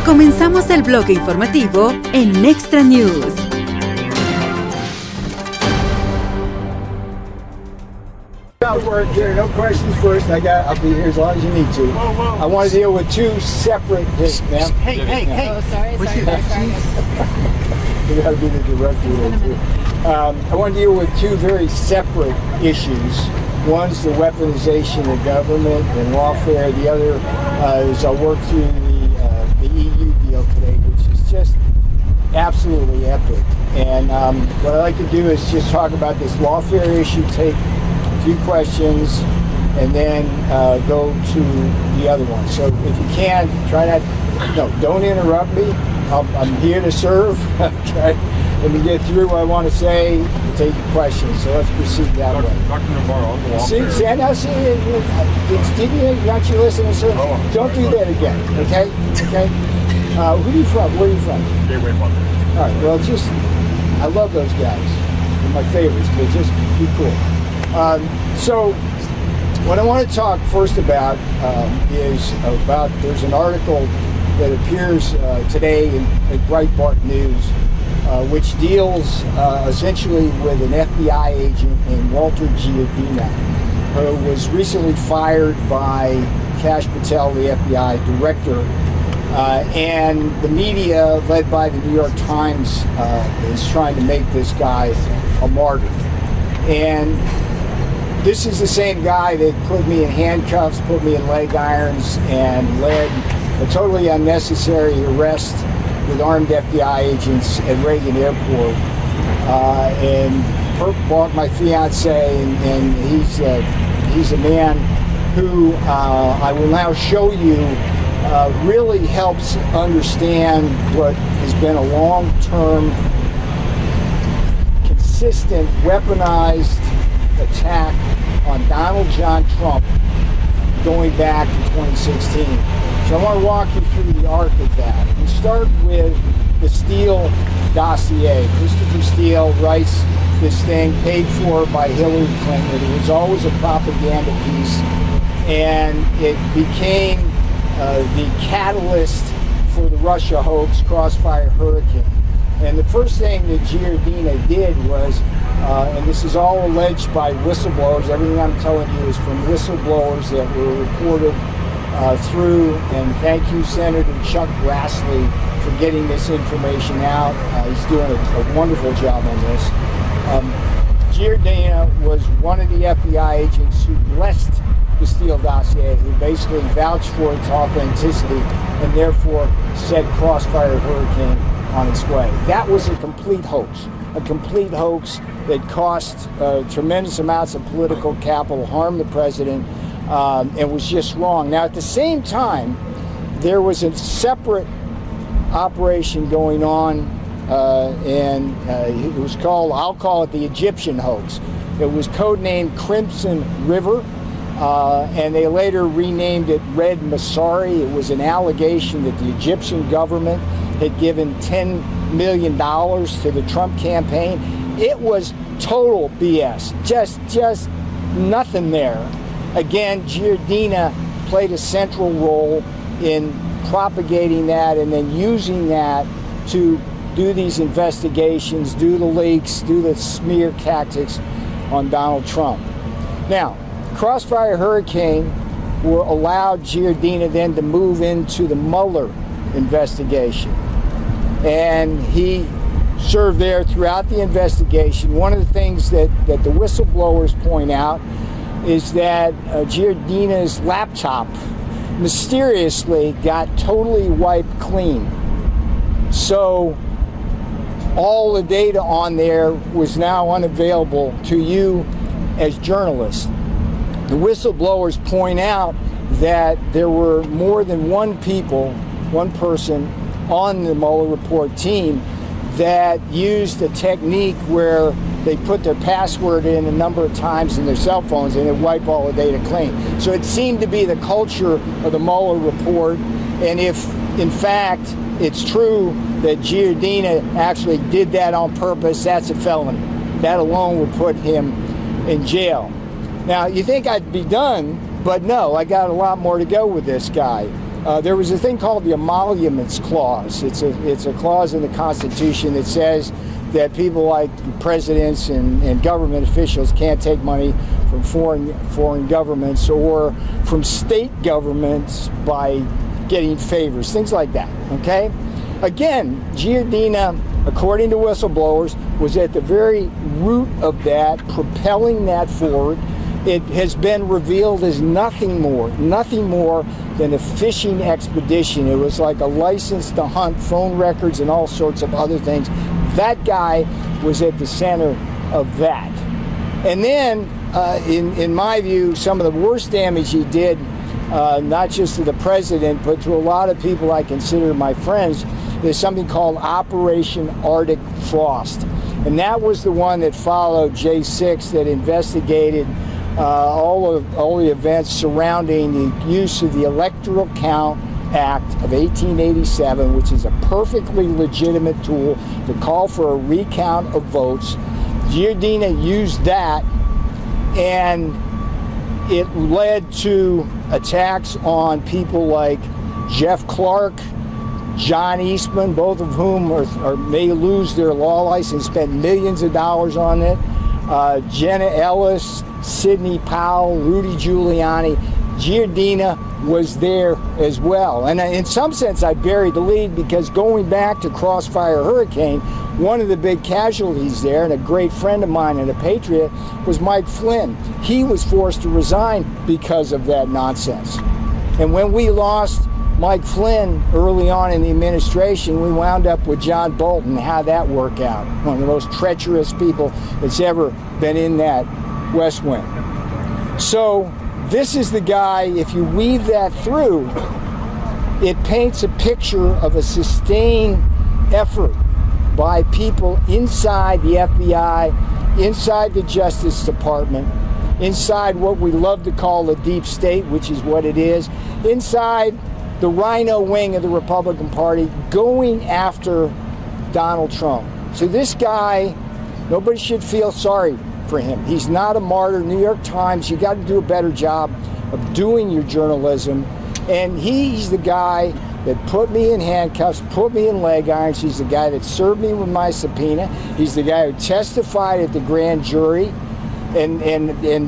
Comenzamos el bloque informativo en Extra News. Work here, no questions first. I'll be here as long as you need to. I want to deal with two separate. Hey. Oh, sorry. You got to be the director here too. I want to deal with two very separate issues. One's the weaponization of government and lawfare. The other is I'll work through the EU deal today, which is just absolutely epic. And what I like to do is just talk about this lawfare issue, take few questions, and then go to the other one. So if you can, don't interrupt me. I'm here to serve. Let me get through what I want to say and take your questions. So let's proceed that way. Dr. Navarro, Don't you listen, sir? Don't do that again, okay? Okay? Who are you from? Where are you from? Gateway Mother. All right, well, I love those guys. They're my favorites, but just be cool. So what I want to talk first about is there's an article that appears today in Breitbart News, which deals essentially with an FBI agent named Walter Giardina, who was recently fired by Kash Patel, the FBI director, and the media, led by the New York Times, is trying to make this guy a martyr. And this is the same guy that put me in handcuffs, put me in leg irons, and led a totally unnecessary arrest with armed FBI agents at Reagan Airport. And Perk bought my fiance, and he's a man who I will now show you really helps understand what has been a long-term, consistent, weaponized attack on Donald John Trump going back to 2016. So I want to walk you through the arc of that. We start with the Steele dossier. Christopher Steele writes this thing paid for by Hillary Clinton. It was always a propaganda piece, and it became the catalyst for the Russia hoax, Crossfire Hurricane. And the first thing that Giardina did was, and this is all alleged by whistleblowers, everything I'm telling you is from whistleblowers that were reported through, and thank you, Senator Chuck Grassley, for getting this information out. He's doing a wonderful job on this. Giardina was one of the FBI agents who blessed the Steele dossier, who basically vouched for its authenticity and therefore set Crossfire Hurricane on its way. That was a complete hoax that cost tremendous amounts of political capital, harmed the president, and was just wrong. Now, at the same time, there was a separate operation going on, and it was called, I'll call it the Egyptian hoax. It was codenamed Crimson River, and they later renamed it Red Masari. It was an allegation that the Egyptian government had given $10 million to the Trump campaign. It was total BS, just nothing there. Again, Giardina played a central role in propagating that and then using that to do these investigations, do the leaks, do the smear tactics on Donald Trump. Now, Crossfire Hurricane allowed Giardina then to move into the Mueller investigation. And he served there throughout the investigation. One of the things that the whistleblowers point out is that Giardina's laptop mysteriously got totally wiped clean. So all the data on there was now unavailable to you as journalists. The whistleblowers point out that there were more than one person on the Mueller report team that used a technique where they put their password in a number of times in their cell phones and it wiped all the data clean. So it seemed to be the culture of the Mueller report, and if in fact it's true that Giardina actually did that on purpose, that's a felony. That alone would put him in jail. Now, you think I'd be done, but no, I got a lot more to go with this guy. There was a thing called the Emoluments Clause. It's a clause in the Constitution that says that people like presidents and government officials can't take money from foreign governments or from state governments by getting favors, things like that, okay? Again, Giardina, according to whistleblowers, was at the very root of that, propelling that forward. It has been revealed as nothing more than a fishing expedition. It was like a license to hunt, phone records, and all sorts of other things. That guy was at the center of that. And then, in my view, some of the worst damage he did, not just to the president, but to a lot of people I consider my friends, is something called Operation Arctic Frost. And that was the one that followed J6, that investigated all the events surrounding the use of the Electoral Count Act of 1887, which is a perfectly legitimate tool to call for a recount of votes. Giardina used that, and it led to attacks on people like Jeff Clark, John Eastman, both of whom may lose their law license, spent millions of dollars on it. Jenna Ellis, Sidney Powell, Rudy Giuliani. Giardina was there as well. And in some sense, I buried the lead, because going back to Crossfire Hurricane, one of the big casualties there, and a great friend of mine and a patriot, was Mike Flynn. He was forced to resign because of that nonsense. And when we lost Mike Flynn early on in the administration, we wound up with John Bolton. How'd that work out? One of the most treacherous people that's ever been in that West Wing. So this is the guy, if you weave that through, it paints a picture of a sustained effort by people inside the FBI, inside the Justice Department, inside what we love to call the deep state, which is what it is, inside the rhino wing of the Republican Party, going after Donald Trump. So this guy, nobody should feel sorry for him. He's not a martyr. New York Times, you got to do a better job of doing your journalism. And he's the guy that put me in handcuffs, put me in leg irons. He's the guy that served me with my subpoena. He's the guy who testified at the grand jury. And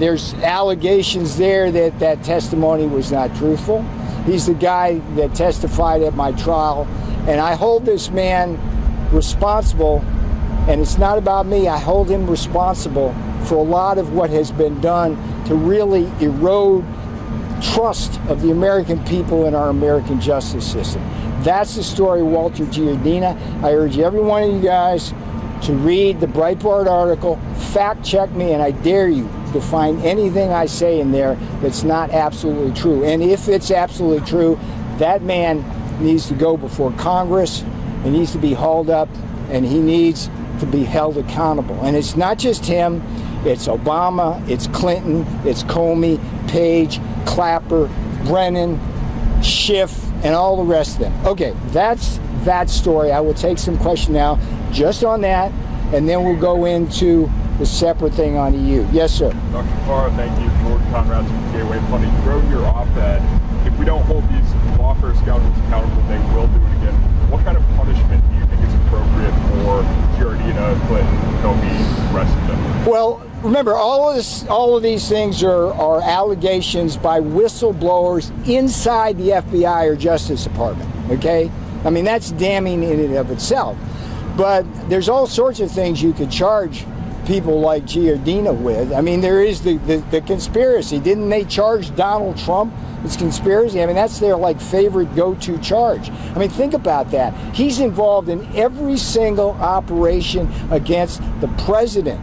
there's allegations there that that testimony was not truthful. He's the guy that testified at my trial. And I hold this man responsible, and it's not about me. I hold him responsible for a lot of what has been done to really erode trust of the American people in our American justice system. That's the story of Walter Giardina. I urge every one of you guys to read the Breitbart article, fact check me, and I dare you to find anything I say in there that's not absolutely true. And if it's absolutely true, that man needs to go before Congress. He needs to be hauled up, and he needs to be held accountable. And it's not just him. It's Obama, it's Clinton, it's Comey, Page, Clapper, Brennan, Schiff, and all the rest of them. Okay, that's that story. I will take some questions now just on that, and then we'll go into the separate thing on EU. Yes, sir. Dr. Farah, thank you. George Conrad from Gateway Funding. You wrote in your op-ed, if we don't hold these lawfare scoundrels accountable, they will do it again. What kind of punishment do you think is appropriate for Giardina, Clinton, Comey, the rest of them? Well, remember, all of these things are allegations by whistleblowers inside the FBI or Justice Department, okay? I mean, that's damning in and of itself. But there's all sorts of things you could charge people like Giardina with. I mean, there is the conspiracy. Didn't they charge Donald Trump with conspiracy? I mean, that's their favorite go-to charge. I mean, think about that. He's involved in every single operation against the president.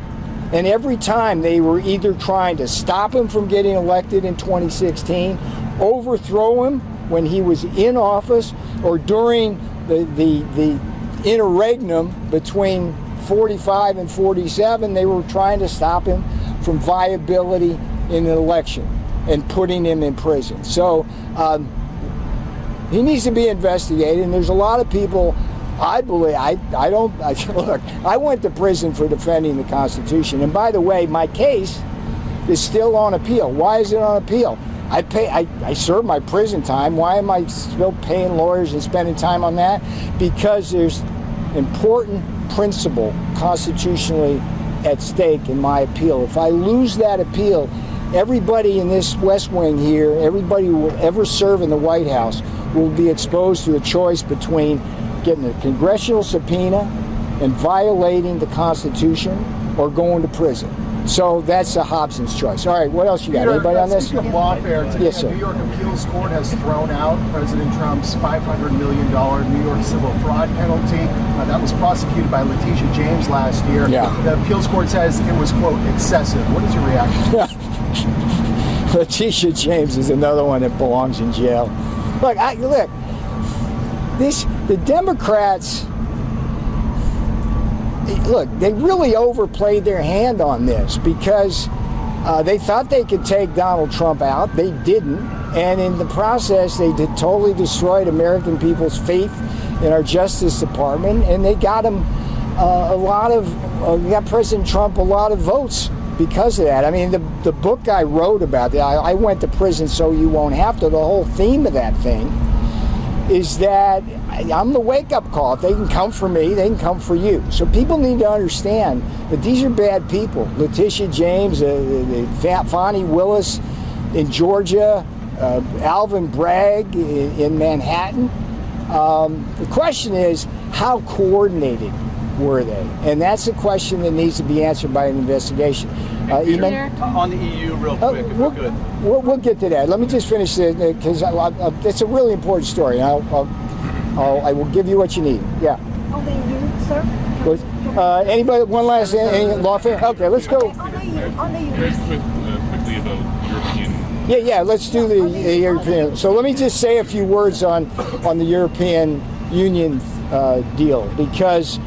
And every time they were either trying to stop him from getting elected in 2016, overthrow him when he was in office, or during the interregnum between 45 and 47, they were trying to stop him from viability in an election and putting him in prison. So he needs to be investigated, and there's a lot of people, I believe, look, I went to prison for defending the Constitution, and by the way, my case is still on appeal. Why is it on appeal? I served my prison time. Why am I still paying lawyers and spending time on that? Because there's important principle constitutionally at stake in my appeal. If I lose that appeal, everybody in this West Wing here, everybody who will ever serve in the White House will be exposed to a choice between getting a congressional subpoena and violating the Constitution or going to prison. So that's the Hobson's choice. All right, what else you got? Anybody on this? Speaking of lawfare, today Yes, sir. the New York Appeals Court has thrown out President Trump's $500 million New York civil fraud penalty. That was prosecuted by Letitia James last year. Yeah. The Appeals Court says it was, quote, excessive. What is your reaction? Letitia James is another one that belongs in jail. Look, the Democrats, look, they really overplayed their hand on this because they thought they could take Donald Trump out. They didn't. And in the process, they totally destroyed American people's faith in our Justice Department. And they got him got President Trump a lot of votes because of that. I mean, the book I wrote about that, I went to prison so you won't have to, the whole theme of that thing is that I'm the wake-up call. If they can come for me, they can come for you. So people need to understand that these are bad people. Letitia James, Fonnie Willis in Georgia, Alvin Bragg in Manhattan. The question is, how coordinated were they? And that's a question that needs to be answered by an investigation. Eamon? On the EU, real quick, if we could. We'll get to that. Let me just finish it because it's a really important story. I will give you what you need. Yeah. On the EU, sir? Anybody? One last any lawfare? Okay, let's go. On the EU. Very quickly about European. Yeah. Let's do the European. So let me just say a few words on the European Union deal because.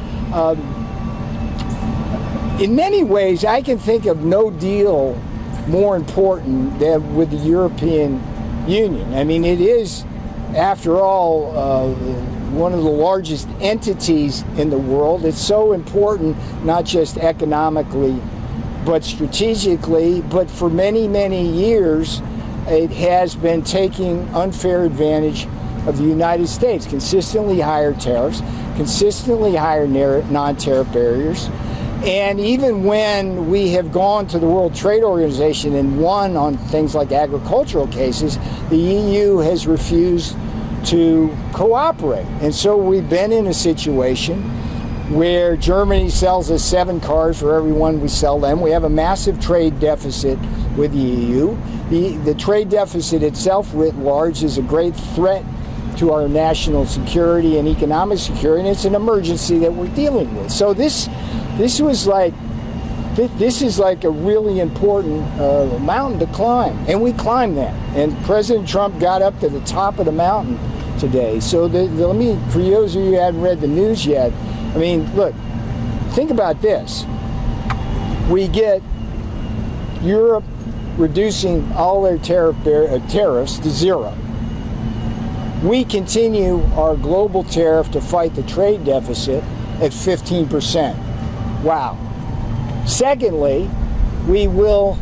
In many ways, I can think of no deal more important than with the European Union. I mean, it is, after all, one of the largest entities in the world. It's so important, not just economically, but strategically. But for many, many years, it has been taking unfair advantage of the United States. Consistently higher tariffs, consistently higher non-tariff barriers. And even when we have gone to the World Trade Organization and won on things like agricultural cases, the EU has refused to cooperate. And so we've been in a situation where Germany sells us 7 cars for every one we sell them. We have a massive trade deficit with the EU. The trade deficit itself writ large is a great threat to our national security and economic security, and it's an emergency that we're dealing with. So this is like a really important mountain to climb, and we climbed that. And President Trump got up to the top of the mountain today. So let me, for those of you who haven't read the news yet, I mean, look, think about this. We get Europe reducing all their tariffs to zero. We continue our global tariff to fight the trade deficit at 15%. Wow. Secondly, we will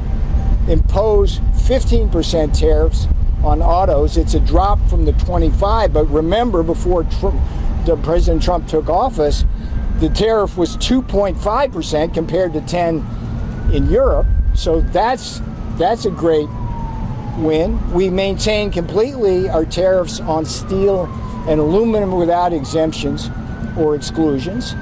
impose 15% tariffs on autos. It's a drop from the 25, but remember, before President Trump took office, the tariff was 2.5% compared to 10 in Europe. So that's a great win. We maintain completely our tariffs on steel and aluminum without exemptions or exclusions.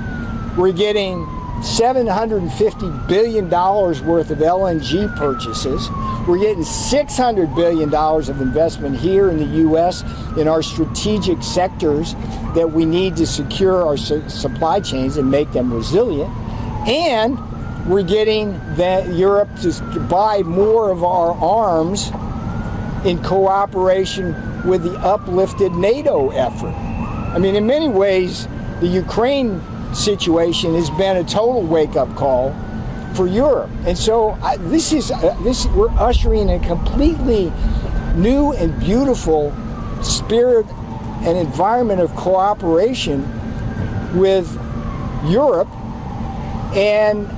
We're getting $750 billion worth of LNG purchases. We're getting $600 billion of investment here in the U.S. in our strategic sectors that we need to secure our supply chains and make them resilient. And we're getting Europe to buy more of our arms in cooperation with the uplifted NATO effort. I mean, in many ways, the Ukraine situation has been a total wake-up call for Europe. And so we're ushering a completely new and beautiful spirit and environment of cooperation with Europe. And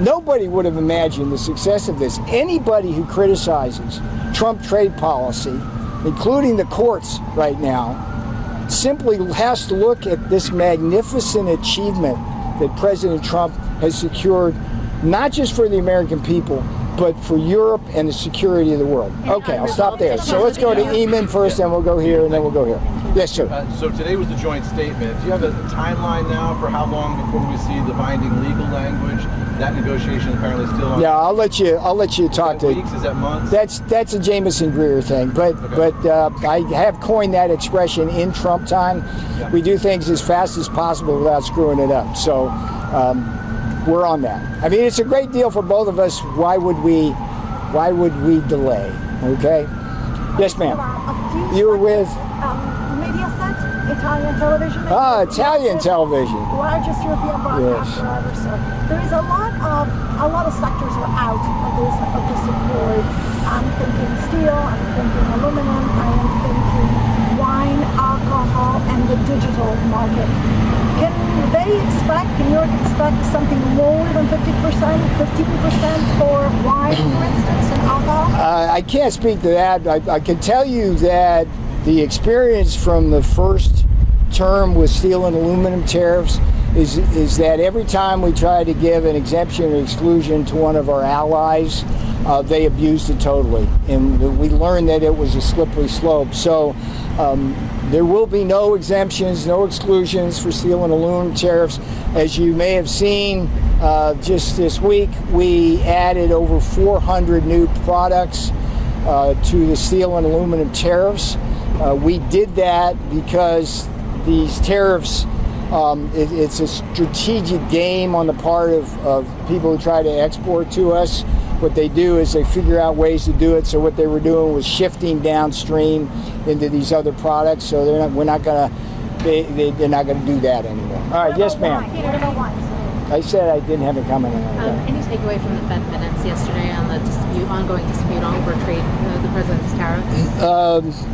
nobody would have imagined the success of this. Anybody who criticizes Trump trade policy, including the courts right now, simply has to look at this magnificent achievement that President Trump has secured, not just for the American people, but for Europe and the security of the world. Okay, I'll stop there. So let's go to Eamon first, then we'll go here, and then we'll go here. Yes, sir. So today was the joint statement. Do you have a timeline now for how long before we see the binding legal language? That negotiation apparently still on. Yeah, I'll let you talk to. Weeks? Is that months? That's a Jameson Greer thing, but I have coined that expression in Trump time. Yeah. We do things as fast as possible without screwing it up. So we're on that. I mean, it's a great deal for both of us. Why would we delay? Okay. Yes, ma'am. You were with. Italian television. Italian television. Largest European broadcaster ever. So there is a lot of sectors are out of this accord. I'm thinking steel. I'm thinking aluminum. I am thinking wine, alcohol, and the digital market. Can New York expect something more than 50%, 15% for wine, for instance, and alcohol? I can't speak to that. I can tell you that the experience from the first term with steel and aluminum tariffs is that every time we try to give an exemption or exclusion to one of our allies, they abused it totally. And we learned that it was a slippery slope. So there will be no exemptions, no exclusions for steel and aluminum tariffs. As you may have seen just this week, we added over 400 new products to the steel and aluminum tariffs. We did that because these tariffs, it's a strategic game on the part of people who try to export to us. What they do is they figure out ways to do it. So what they were doing was shifting downstream into these other products. So they're not going to do that anymore. All right, yes, ma'am. I said I didn't have a comment on that. Any takeaway from the Fed minutes yesterday on the ongoing dispute over trade, the president's tariffs?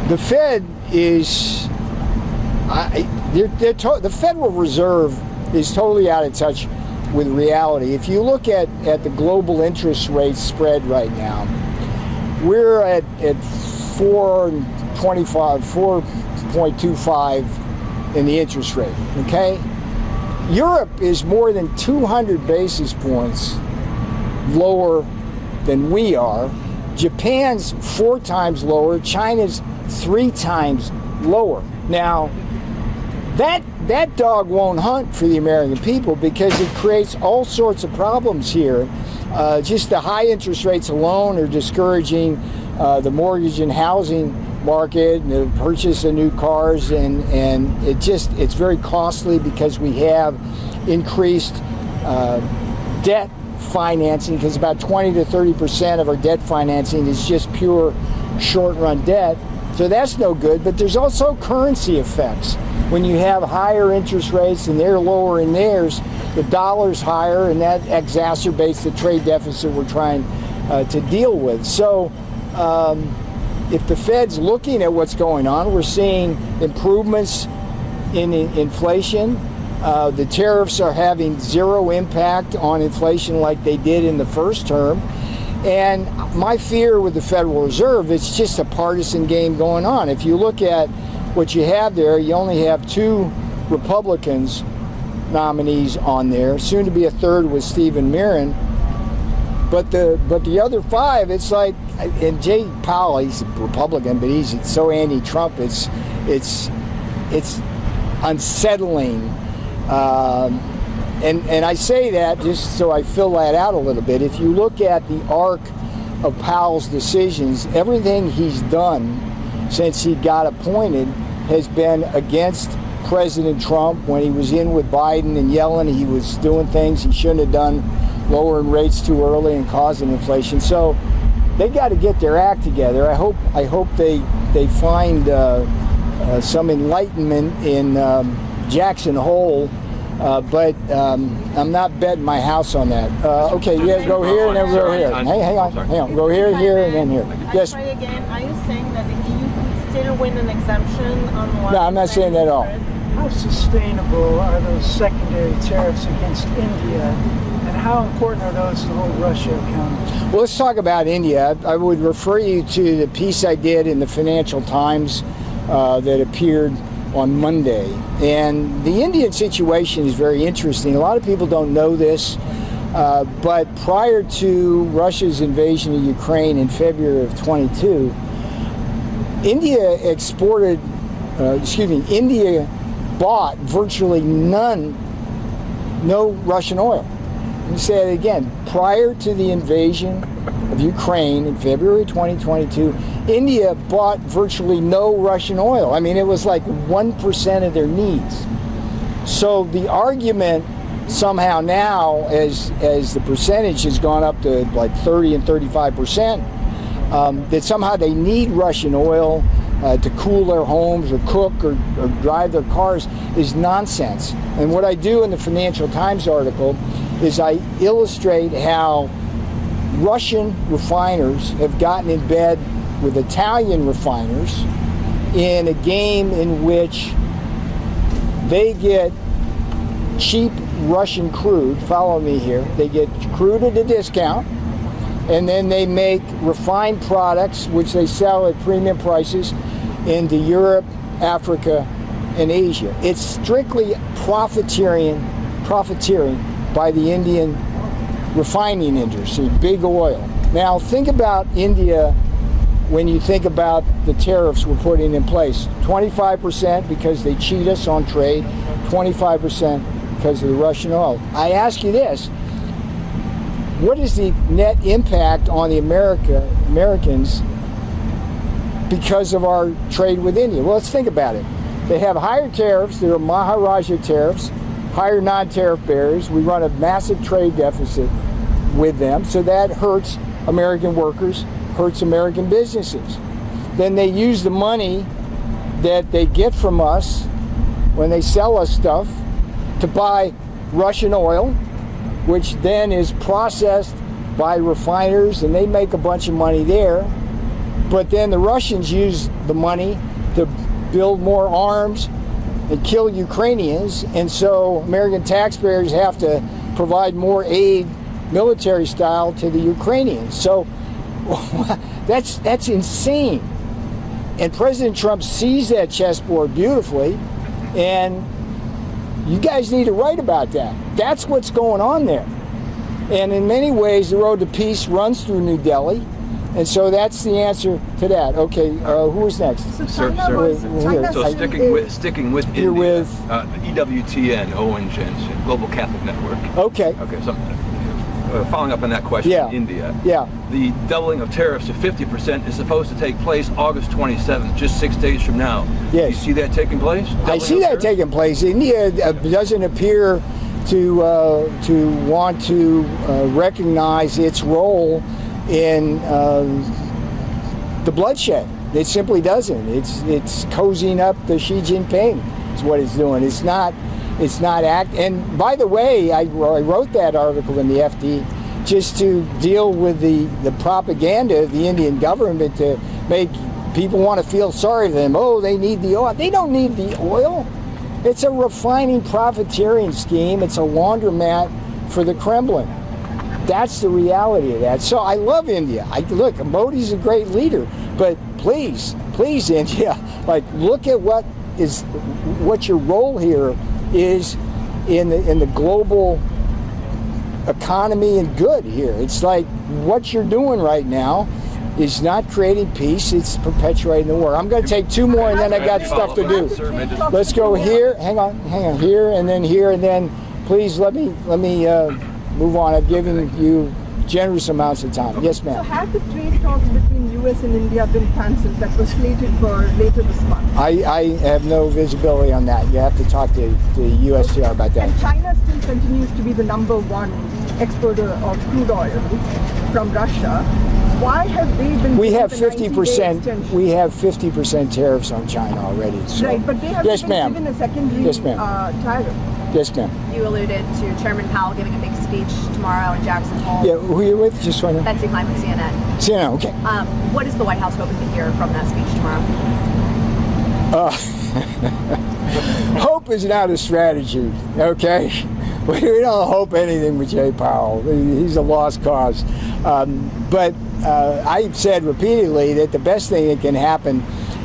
The Fed is, the Federal Reserve is totally out of touch with reality. If you look at the global interest rate spread right now, we're at 4.25 in the interest rate, okay? Europe is more than 200 basis points lower than we are. Japan's 4 times lower. China's 3 times lower. Now, that dog won't hunt for the American people because it creates all sorts of problems here. Just the high interest rates alone are discouraging the mortgage and housing market and the purchase of new cars, and it's very costly because we have increased debt financing, because about 20 to 30% of our debt financing is just pure short-run debt. So that's no good, but there's also currency effects. When you have higher interest rates and they're lowering theirs, the dollar's higher, and that exacerbates the trade deficit we're trying to deal with. So if the Fed's looking at what's going on, we're seeing improvements in inflation. The tariffs are having zero impact on inflation like they did in the first term. And my fear with the Federal Reserve, it's just a partisan game going on. If you look at what you have there, you only have 2 Republicans nominees on there, soon to be a third with Stephen Mirren. But the other 5, it's like, and Jay Powell, he's a Republican, but he's so anti-Trump, it's unsettling. And I say that just so I fill that out a little bit. If you look at the arc of Powell's decisions, everything he's done since he got appointed has been against President Trump. When he was in with Biden and Yellen, he was doing things he shouldn't have done, lowering rates too early and causing inflation. So they got to get their act together. I hope they find some enlightenment in Jackson Hole. But I'm not betting my house on that. Okay, yeah, go here and then go here. Hang on. Go here, and then here. Yes. Try again. Are you saying that you could still win an exemption on one? No, I'm not saying that at all. How sustainable are those secondary tariffs against India, and how important are those to hold Russia accountable? Well, let's talk about India. I would refer you to the piece I did in the Financial Times that appeared on Monday. And the Indian situation is very interesting. A lot of people don't know this, but prior to Russia's invasion of Ukraine in February of 22, India bought virtually no Russian oil. Let me say it again. Prior to the invasion of Ukraine in February 2022, India bought virtually no Russian oil. I mean, it was like 1% of their needs. So the argument somehow now, as the percentage has gone up to like 30 and 35%, that somehow they need Russian oil to cool their homes or cook or drive their cars is nonsense. And what I do in the Financial Times article is I illustrate how Russian refiners have gotten in bed with Italian refiners in a game in which they get cheap Russian crude, follow me here, they get crude at a discount, and then they make refined products which they sell at premium prices into Europe, Africa, and Asia. It's strictly profiteering by the Indian refining industry, big oil. Now think about India when you think about the tariffs we're putting in place. 25% because they cheat us on trade, 25% because of the Russian oil. I ask you this, what is the net impact on the Americans because of our trade with India? Well, let's think about it. They have higher tariffs, there are Maharaja tariffs, higher non-tariff barriers. We run a massive trade deficit with them, so that hurts American workers, hurts American businesses. Then they use the money that they get from us when they sell us stuff to buy Russian oil, which then is processed by refiners, and they make a bunch of money there. But then the Russians use the money to build more arms and kill Ukrainians, and so American taxpayers have to provide more aid, military style, to the Ukrainians. So that's insane. And President Trump sees that chessboard beautifully, and you guys need to write about that. That's what's going on there. And in many ways, the road to peace runs through New Delhi. And so that's the answer to that. Okay, who is next? So sticking with India, with EWTN, Owens Jensen, Global Catholic Network. Okay. So following up on that question, India. Yeah. The doubling of tariffs to 50% is supposed to take place August 27th, just 6 days from now. Yes. Do you see that taking place? I see that taking place. India doesn't appear to want to recognize its role in the bloodshed. It simply doesn't. It's cozying up to Xi Jinping is what it's doing. It's not And by the way, I wrote that article in the FT just to deal with the propaganda of the Indian government to make people want to feel sorry for them. Oh, they need the oil. They don't need the oil. It's a refining profiteering scheme. It's a laundromat for the Kremlin. That's the reality of that. So I love India. Look, Modi's a great leader, but please, India, look at what your role here is in the global economy and good here. It's like what you're doing right now is not creating peace, it's perpetuating the war. I'm going to take two more and then I got stuff to do. Let's go here, hang on, here, and then please let me move on. I've given you generous amounts of time. Yes, ma'am. So have the trade talks between US and India been cancelled that was slated for later this month? I have no visibility on that. You have to talk to the USTR about that. And China still continues to be the #1 exporter of crude oil from Russia. Why have they been? We have 50%. We have 50% tariffs on China already. So. Right, but they have been given a secondary tariff. Yes, ma'am. You alluded to Chairman Powell giving a big speech tomorrow in Jackson Hole. Yeah, who are you with? Just so I know. Betsy Klein with CNN. CNN, okay. What is the White House hoping to hear from that speech tomorrow? Hope is not a strategy, okay? We don't hope anything with Jay Powell. He's a lost cause. But I've said repeatedly that the best thing that can happen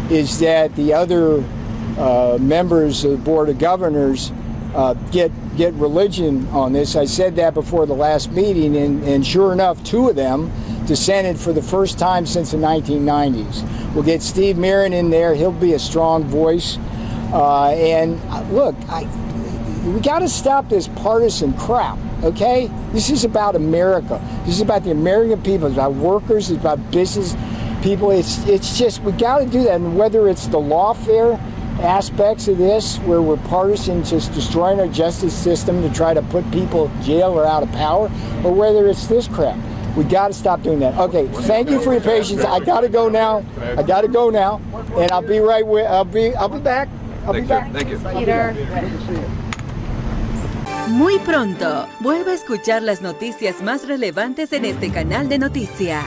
is that the other members of the Board of Governors get religion on this. I said that before the last meeting, and sure enough, 2 of them dissented for the first time since the 1990s. We'll get Steve Mirren in there. He'll be a strong voice. And look, we got to stop this partisan crap, okay? This is about America. This is about the American people. It's about workers. It's about business people. It's just, we got to do that. And whether it's the lawfare aspects of this, where we're partisan, just destroying our justice system to try to put people in jail or out of power, or whether it's this crap. We got to stop doing that. Okay, thank you for your patience. I got to go now. And I'll be right with. I'll be back. I'll be back. Thank you. Peter. Muy pronto, vuelve a escuchar las noticias más relevantes en este canal de noticias.